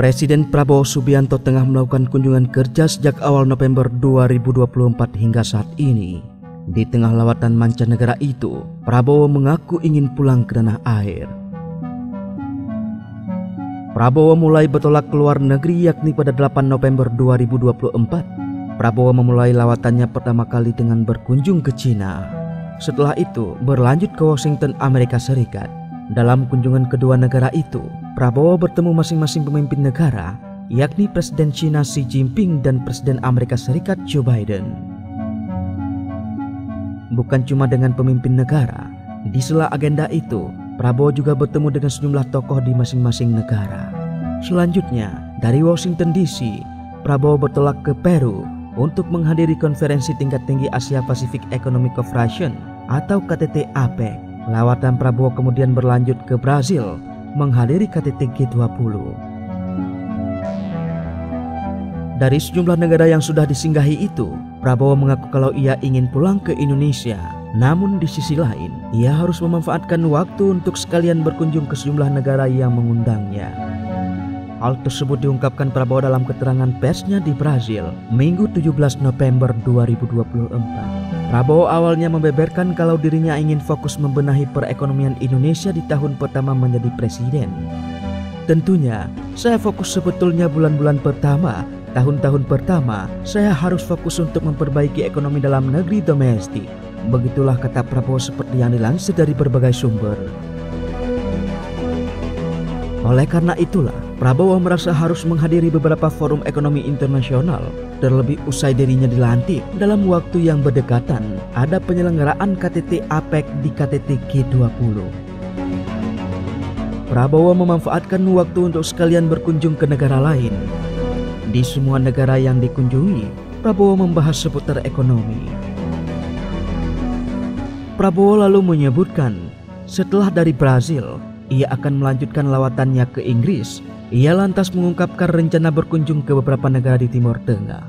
Presiden Prabowo Subianto tengah melakukan kunjungan kerja sejak awal November 2024 hingga saat ini. Di tengah lawatan mancanegara itu, Prabowo mengaku ingin pulang ke tanah air. Prabowo mulai bertolak ke luar negeri yakni pada 8 November 2024. Prabowo memulai lawatannya pertama kali dengan berkunjung ke Cina. Setelah itu berlanjut ke Washington, Amerika Serikat. Dalam kunjungan kedua negara itu, Prabowo bertemu masing-masing pemimpin negara, yakni Presiden China Xi Jinping dan Presiden Amerika Serikat Joe Biden. Bukan cuma dengan pemimpin negara, di sela agenda itu, Prabowo juga bertemu dengan sejumlah tokoh di masing-masing negara. Selanjutnya, dari Washington DC, Prabowo bertolak ke Peru untuk menghadiri konferensi tingkat tinggi Asia Pacific Economic Cooperation atau KTT APEC. Lawatan Prabowo kemudian berlanjut ke Brazil menghadiri KTT G20. Dari sejumlah negara yang sudah disinggahi itu, Prabowo mengaku kalau ia ingin pulang ke Indonesia. Namun di sisi lain, ia harus memanfaatkan waktu untuk sekalian berkunjung ke sejumlah negara yang mengundangnya. Hal tersebut diungkapkan Prabowo dalam keterangan persnya di Brazil, Minggu 17 November 2024. Prabowo awalnya membeberkan kalau dirinya ingin fokus membenahi perekonomian Indonesia di tahun pertama menjadi presiden. Tentunya, saya fokus sebetulnya bulan-bulan pertama, tahun-tahun pertama, saya harus fokus untuk memperbaiki ekonomi dalam negeri domestik. Begitulah kata Prabowo seperti yang dilansir dari berbagai sumber. Oleh karena itulah, Prabowo merasa harus menghadiri beberapa forum ekonomi internasional. Terlebih usai dirinya dilantik, dalam waktu yang berdekatan, ada penyelenggaraan KTT APEC di KTT G20. Prabowo memanfaatkan waktu untuk sekalian berkunjung ke negara lain. Di semua negara yang dikunjungi, Prabowo membahas seputar ekonomi. Prabowo lalu menyebutkan, setelah dari Brazil, ia akan melanjutkan lawatannya ke Inggris. Ia lantas mengungkapkan rencana berkunjung ke beberapa negara di Timur Tengah.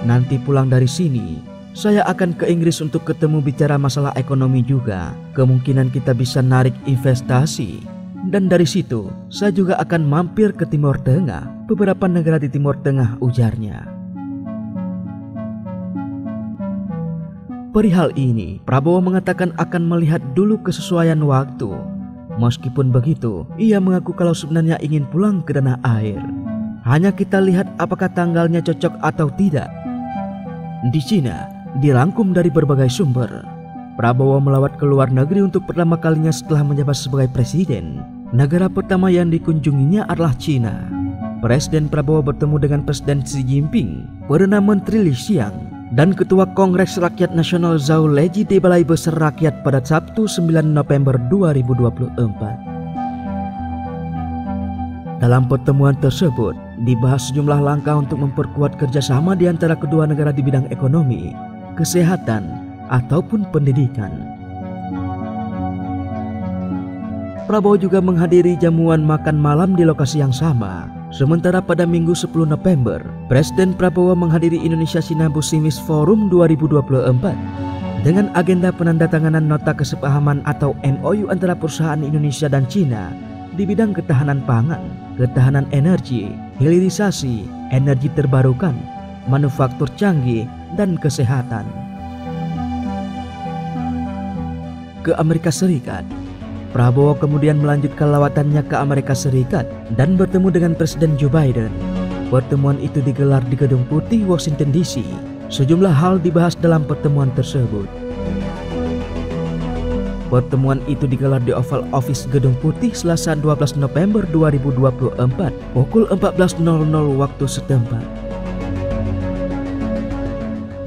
Nanti pulang dari sini, saya akan ke Inggris untuk ketemu bicara masalah ekonomi juga. Kemungkinan kita bisa narik investasi. Dan dari situ, saya juga akan mampir ke Timur Tengah, beberapa negara di Timur Tengah, ujarnya. Perihal ini, Prabowo mengatakan akan melihat dulu kesesuaian waktu. Meskipun begitu, ia mengaku kalau sebenarnya ingin pulang ke tanah air. Hanya kita lihat apakah tanggalnya cocok atau tidak. Di Cina, dirangkum dari berbagai sumber, Prabowo melawat ke luar negeri untuk pertama kalinya setelah menjabat sebagai presiden. Negara pertama yang dikunjunginya adalah Cina. Presiden Prabowo bertemu dengan Presiden Xi Jinping, Perdana Menteri Li Qiang, dan Ketua Kongres Rakyat Nasional Zhao Leji di Balai Besar Rakyat pada Sabtu 9 November 2024. Dalam pertemuan tersebut, dibahas sejumlah langkah untuk memperkuat kerjasama di antara kedua negara di bidang ekonomi, kesehatan, ataupun pendidikan. Prabowo juga menghadiri jamuan makan malam di lokasi yang sama. Sementara pada Minggu 10 November, Presiden Prabowo menghadiri Indonesia-Cina Business Forum 2024 dengan agenda penandatanganan nota kesepahaman atau MOU antara perusahaan Indonesia dan Cina di bidang ketahanan pangan, ketahanan energi, hilirisasi, energi terbarukan, manufaktur canggih, dan kesehatan. Ke Amerika Serikat, Prabowo kemudian melanjutkan lawatannya ke Amerika Serikat dan bertemu dengan Presiden Joe Biden. Pertemuan itu digelar di Gedung Putih, Washington DC. Sejumlah hal dibahas dalam pertemuan tersebut. Pertemuan itu digelar di Oval Office Gedung Putih Selasa 12 November 2024 pukul 14.00 waktu setempat.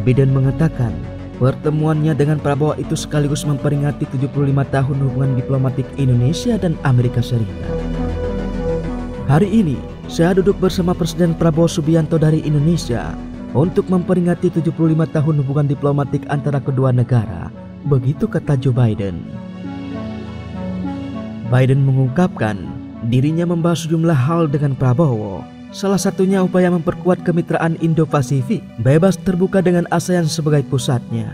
Biden mengatakan, pertemuannya dengan Prabowo itu sekaligus memperingati 75 tahun hubungan diplomatik Indonesia dan Amerika Serikat. Hari ini, saya duduk bersama Presiden Prabowo Subianto dari Indonesia untuk memperingati 75 tahun hubungan diplomatik antara kedua negara, begitu kata Joe Biden. Biden mengungkapkan dirinya membahas sejumlah hal dengan Prabowo. Salah satunya upaya memperkuat kemitraan Indo-Pasifik, bebas terbuka dengan ASEAN sebagai pusatnya.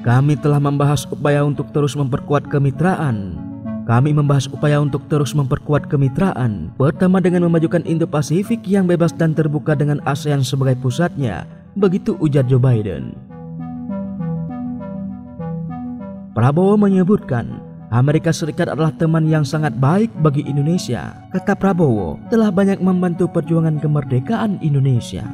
Kami telah membahas upaya untuk terus memperkuat kemitraan. Kami membahas upaya untuk terus memperkuat kemitraan, pertama dengan memajukan Indo-Pasifik yang bebas dan terbuka dengan ASEAN sebagai pusatnya, begitu ujar Joe Biden. Prabowo menyebutkan, Amerika Serikat adalah teman yang sangat baik bagi Indonesia. Kata Prabowo, telah banyak membantu perjuangan kemerdekaan Indonesia.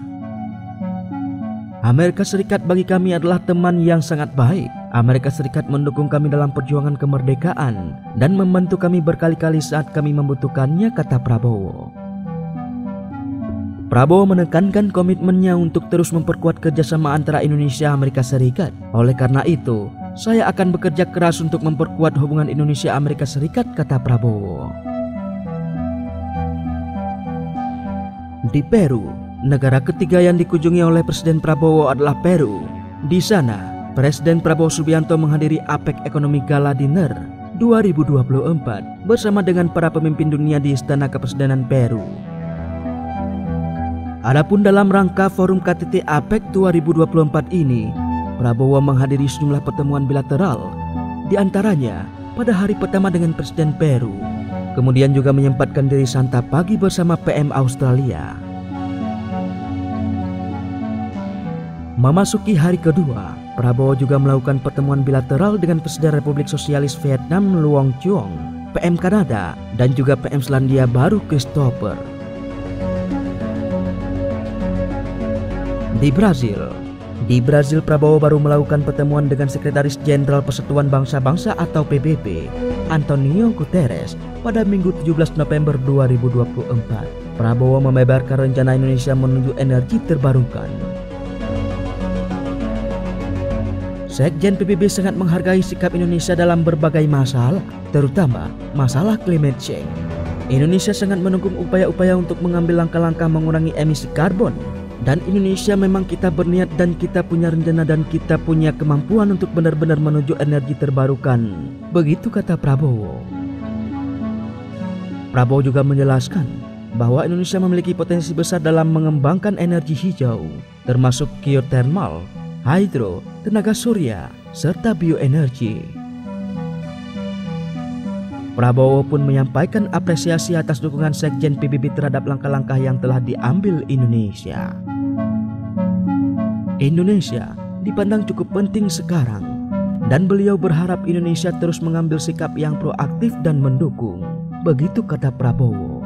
Amerika Serikat bagi kami adalah teman yang sangat baik. Amerika Serikat mendukung kami dalam perjuangan kemerdekaan dan membantu kami berkali-kali saat kami membutuhkannya, kata Prabowo. Prabowo menekankan komitmennya untuk terus memperkuat kerjasama antara Indonesia dan Amerika Serikat. Oleh karena itu, saya akan bekerja keras untuk memperkuat hubungan Indonesia-Amerika Serikat, kata Prabowo. Di Peru, negara ketiga yang dikunjungi oleh Presiden Prabowo adalah Peru. Di sana, Presiden Prabowo Subianto menghadiri APEC Economic Gala Dinner 2024 bersama dengan para pemimpin dunia di Istana Kepresidenan Peru. Adapun dalam rangka forum KTT APEC 2024 ini, Prabowo menghadiri sejumlah pertemuan bilateral, di antaranya pada hari pertama dengan Presiden Peru, kemudian juga menyempatkan diri santap pagi bersama PM Australia. Memasuki hari kedua, Prabowo juga melakukan pertemuan bilateral dengan Presiden Republik Sosialis Vietnam Luong Chuong, PM Kanada, dan juga PM Selandia Baru Christopher. Di Brazil, Prabowo baru melakukan pertemuan dengan Sekretaris Jenderal Persatuan Bangsa-Bangsa atau PBB, Antonio Guterres, pada Minggu 17 November 2024. Prabowo membeberkan rencana Indonesia menuju energi terbarukan. Sekjen PBB sangat menghargai sikap Indonesia dalam berbagai masalah, terutama masalah climate change. Indonesia sangat mendukung upaya-upaya untuk mengambil langkah-langkah mengurangi emisi karbon. Dan Indonesia memang kita berniat dan kita punya rencana dan kita punya kemampuan untuk benar-benar menuju energi terbarukan. Begitu kata Prabowo. Prabowo juga menjelaskan bahwa Indonesia memiliki potensi besar dalam mengembangkan energi hijau, termasuk geothermal, hidro, tenaga surya, serta bioenergi. Prabowo pun menyampaikan apresiasi atas dukungan Sekjen PBB terhadap langkah-langkah yang telah diambil Indonesia. Indonesia dipandang cukup penting sekarang, dan beliau berharap Indonesia terus mengambil sikap yang proaktif dan mendukung. Begitu kata Prabowo.